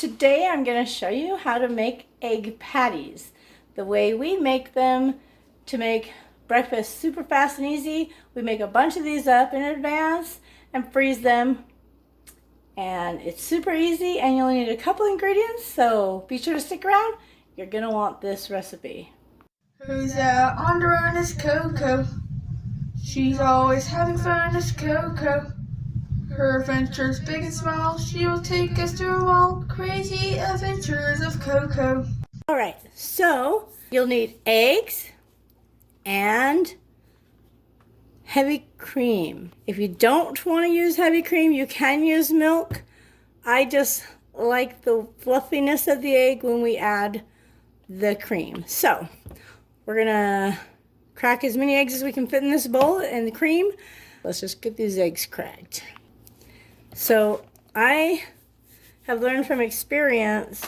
Today I'm going to show you how to make egg patties. The way we make them to make breakfast super fast and easy. We make a bunch of these up in advance and freeze them. And it's super easy and you only need a couple ingredients, so be sure to stick around. You're going to want this recipe. Who's out on the run is CoCo. She's always having fun is CoCo. Her adventures big and small, she will take us through all crazy adventures of CoCo. Alright, so you'll need eggs and heavy cream. If you don't want to use heavy cream, you can use milk. I just like the fluffiness of the egg when we add the cream. So we're gonna crack as many eggs as we can fit in this bowl and the cream. Let's just get these eggs cracked. So I have learned from experience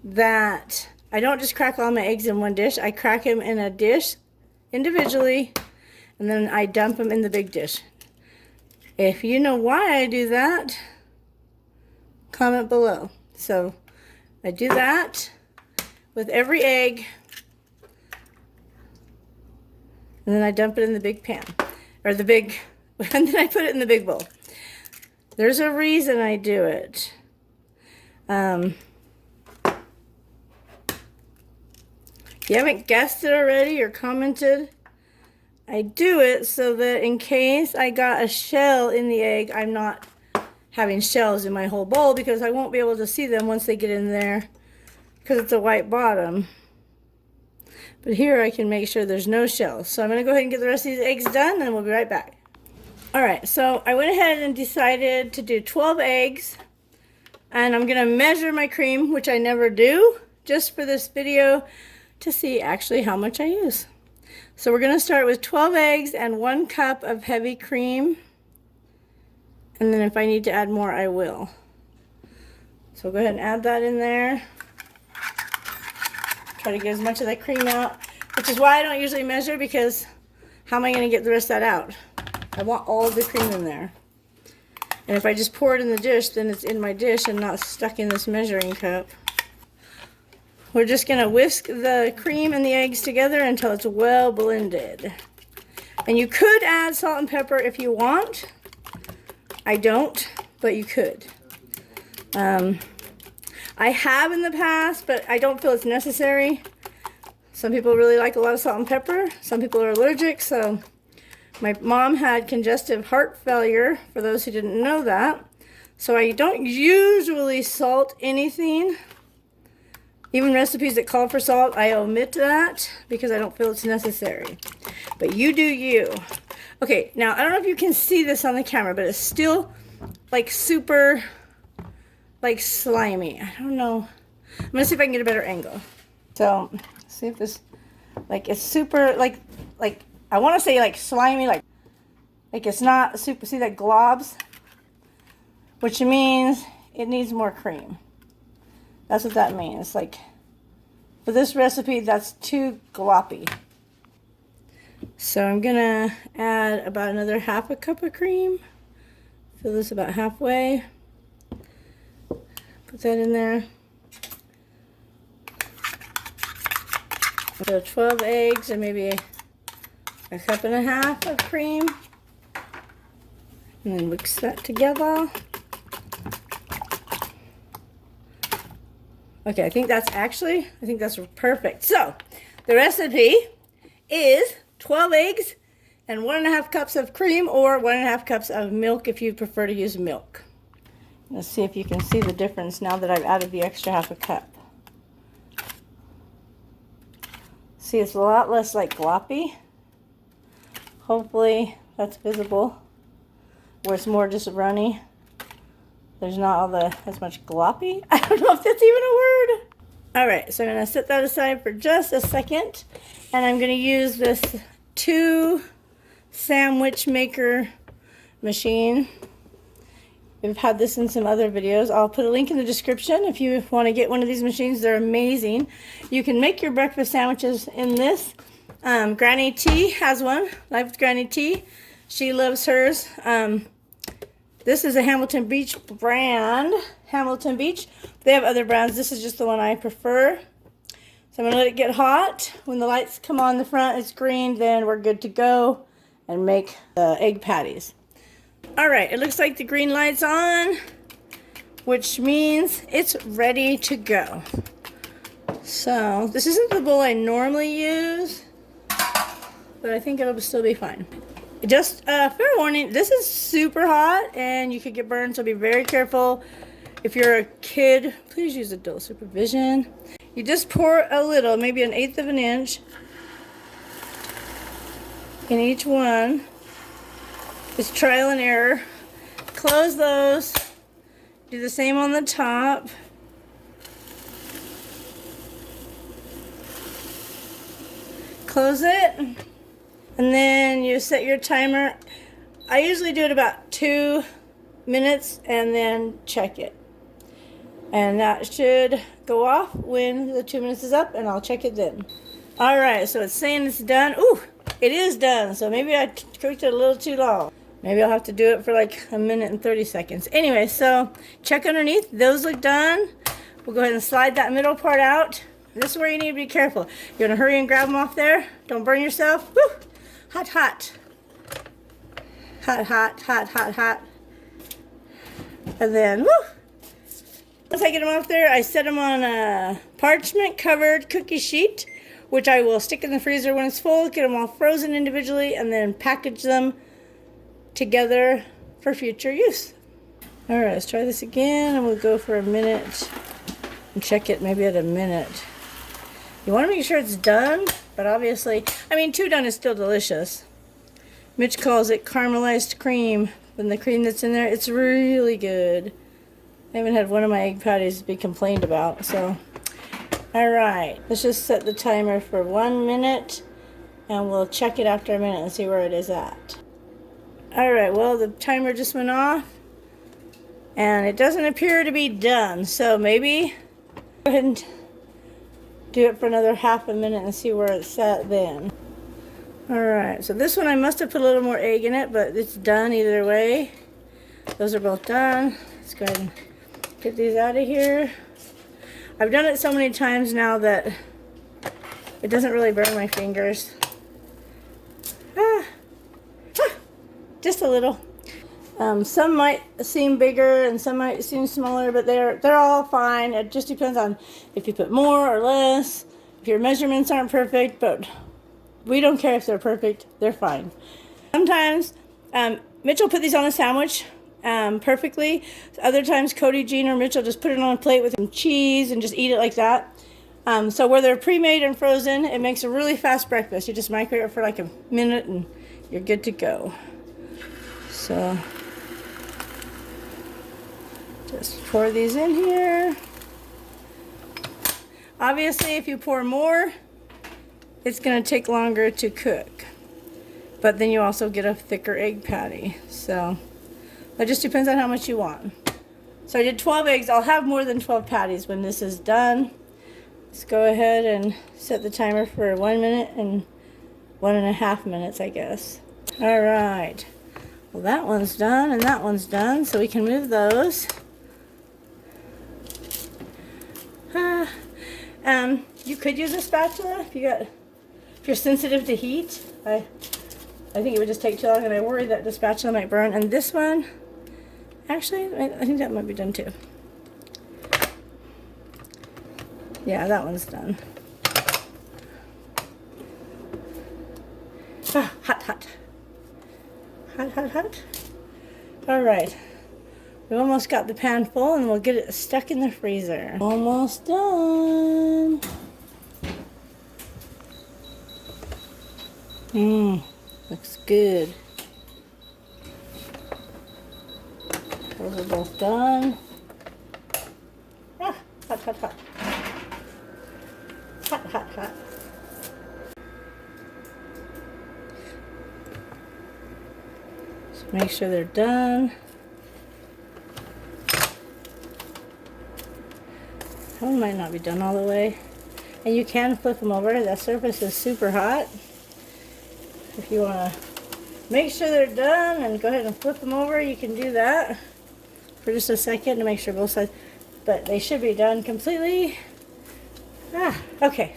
that I don't just crack all my eggs in one dish. I crack them in a dish individually and then I dump them in the big dish. If you know why I do that, comment below. So I do that with every egg and then I dump it in the big pan, or the big, and then I put it in the big bowl. There's a reason I do it. If you haven't guessed it already or commented, I do it so that in case I got a shell in the egg, I'm not having shells in my whole bowl, because I won't be able to see them once they get in there because it's a white bottom. But here I can make sure there's no shells. So I'm going to go ahead and get the rest of these eggs done and we'll be right back. Alright, so I went ahead and decided to do 12 eggs. And I'm going to measure my cream, which I never do, just for this video to see actually how much I use. So we're going to start with 12 eggs and 1 cup of heavy cream. And then if I need to add more, I will. So we'll go ahead and add that in there. Try to get as much of that cream out, which is why I don't usually measure, because how am I going to get the rest of that out? I want all of the cream in there. And if I just pour it in the dish, then it's in my dish and not stuck in this measuring cup. We're just going to whisk the cream and the eggs together until it's well blended. And you could add salt and pepper if you want. I don't, but you could. I have in the past, but I don't feel it's necessary. Some people really like a lot of salt and pepper. Some people are allergic, so my mom had congestive heart failure, for those who didn't know that. So I don't usually salt anything. Even recipes that call for salt, I omit that because I don't feel it's necessary. But you do you. Okay, now I don't know if you can see this on the camera, but it's still like super like slimy. I don't know. I'm gonna see if I can get a better angle. So see if this, like, it's super like I want to say like slimy, like it's not super. See that globs, which means it needs more cream. That's what that means. Like for this recipe, that's too gloppy. So I'm gonna add about another half a cup of cream. Fill this about halfway. Put that in there. So 12 eggs and maybe a cup and a half of cream. And then mix that together. Okay, I think that's perfect. So the recipe is 12 eggs and 1.5 cups of cream, or 1.5 cups of milk if you prefer to use milk. Let's see if you can see the difference now that I've added the extra half a cup. See, it's a lot less like gloppy. Hopefully that's visible. Where it's more just runny. There's not as much gloppy. I don't know if that's even a word. Alright, so I'm going to set that aside for just a second. And I'm going to use this 2 sandwich maker machine. We've had this in some other videos. I'll put a link in the description if you want to get one of these machines. They're amazing. You can make your breakfast sandwiches in this. Granny T has one. Life with Granny T. She loves hers. This is a Hamilton Beach brand. Hamilton Beach. They have other brands. This is just the one I prefer. So I'm going to let it get hot. When the lights come on the front, it's green, then we're good to go and make the egg patties. Alright, it looks like the green light's on, which means it's ready to go. So, this isn't the bowl I normally use, but I think it'll still be fine. Just fair warning, this is super hot and you could get burned, so be very careful. If you're a kid, please use adult supervision. You just pour a little, maybe 1/8 of an inch in each one. It's trial and error. Close those. Do the same on the top. Close it. And then you set your timer. I usually do it about 2 minutes and then check it. And that should go off when the 2 minutes is up, and I'll check it then. Alright, so it's saying it's done. Ooh, it is done. So maybe I cooked it a little too long. Maybe I'll have to do it for like 1 minute and 30 seconds. Anyway, so check underneath. Those look done. We'll go ahead and slide that middle part out. This is where you need to be careful. You're going to hurry and grab them off there. Don't burn yourself. Woo! Hot, hot. Hot, hot, hot, hot, hot. And then, woo! Once I get them off there, I set them on a parchment covered cookie sheet, which I will stick in the freezer when it's full, get them all frozen individually, and then package them together for future use. Alright, let's try this again, and we'll go for a minute and check it maybe at a minute. You want to make sure it's done, but obviously, I mean, 2 done is still delicious. Mitch calls it caramelized cream, and the cream that's in there, it's really good. I haven't had one of my egg patties be complained about, so. Alright, let's just set the timer for 1 minute, and we'll check it after a minute and see where it is at. Alright, well, the timer just went off, and it doesn't appear to be done, so maybe go ahead and do it for another half a minute and see where it's at then. Alright, so this one I must have put a little more egg in it, but it's done either way. Those are both done. Let's go ahead and get these out of here. I've done it so many times now that it doesn't really burn my fingers. Just a little. Some might seem bigger and some might seem smaller, but they're all fine. It just depends on if you put more or less, if your measurements aren't perfect, but we don't care if they're perfect, they're fine. Sometimes Mitch will put these on a sandwich perfectly. Other times Codee, Jean, or Mitch will just put it on a plate with some cheese and just eat it like that. So where they're pre-made and frozen, it makes a really fast breakfast. You just microwave it for like a minute and you're good to go. So just pour these in here. Obviously, if you pour more, it's going to take longer to cook. But then you also get a thicker egg patty. So it just depends on how much you want. So I did 12 eggs. I'll have more than 12 patties when this is done. Let's go ahead and set the timer for 1 minute and 1.5 minutes, I guess. All right. Well, that one's done and that one's done, so we can move those. You could use a spatula if you're sensitive to heat. I think it would just take too long, and I worry that the spatula might burn. And this one, actually, I think that might be done too. Yeah, that one's done. Ah, hot, hot. Hot, hot, hot. All right. We almost got the pan full, and we'll get it stuck in the freezer. Almost done. Looks good. Those are both done. Ah, hot, hot, hot. Hot, hot, hot. Just make sure they're done. One might not be done all the way. And you can flip them over. That surface is super hot. If you want to Make sure they're done and go ahead and flip them over. You can do that for just a second to make sure both sides, but they should be done completely. Okay.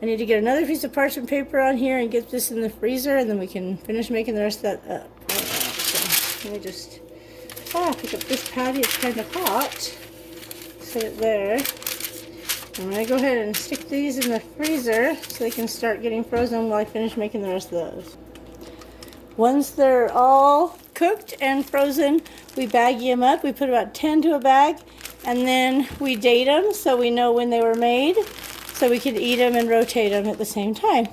I need to get another piece of parchment paper on here and get this in the freezer, and then we can finish making the rest of that up. Alright, so let me just pick up this patty. It's kind of hot. Set it there. I'm going to go ahead and stick these in the freezer so they can start getting frozen while I finish making the rest of those. Once they're all cooked and frozen, we bag them up. We put about 10 to a bag, and then we date them so we know when they were made, so we can eat them and rotate them at the same time.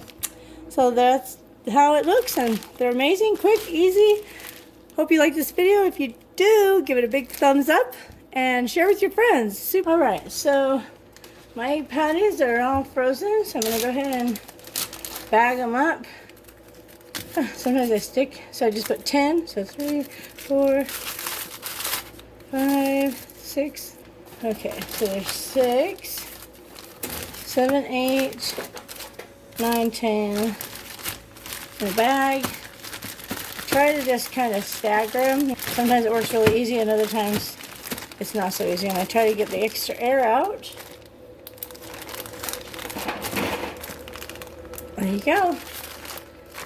So that's how it looks, and they're amazing, quick, easy. Hope you like this video. If you do, give it a big thumbs up and share with your friends. All right, so my egg patties are all frozen, so I'm going to go ahead and bag them up. Sometimes they stick, so I just put 10. So 3, 4, 5, 6. Okay, so there's 6, 7, 8, 9, 10 in a bag. Try to just kind of stagger them. Sometimes it works really easy, and other times it's not so easy. And I try to get the extra air out. There you go.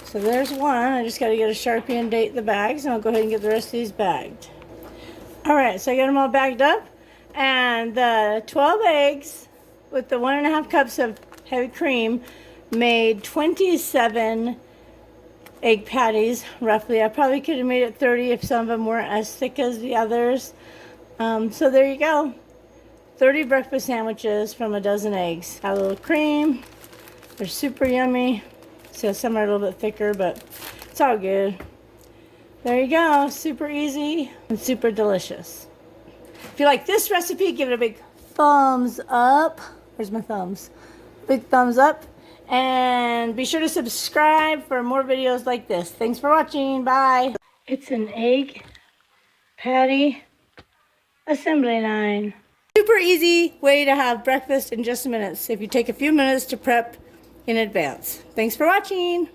So there's one. I just got to get a Sharpie and date the bags, and I'll go ahead and get the rest of these bagged. Alright, so I got them all bagged up, and the 12 eggs with the 1.5 cups of heavy cream made 27 egg patties, roughly. I probably could have made it 30 if some of them weren't as thick as the others. So there you go. 30 breakfast sandwiches from a dozen eggs. Got a little cream. They're super yummy. So some are a little bit thicker, but it's all good. There you go. Super easy and super delicious. If you like this recipe, give it a big thumbs up. Where's my thumbs? Big thumbs up. And be sure to subscribe for more videos like this. Thanks for watching. Bye. It's an egg patty assembly line. Super easy way to have breakfast in just a minute if you take a few minutes to prep in advance. Thanks for watching.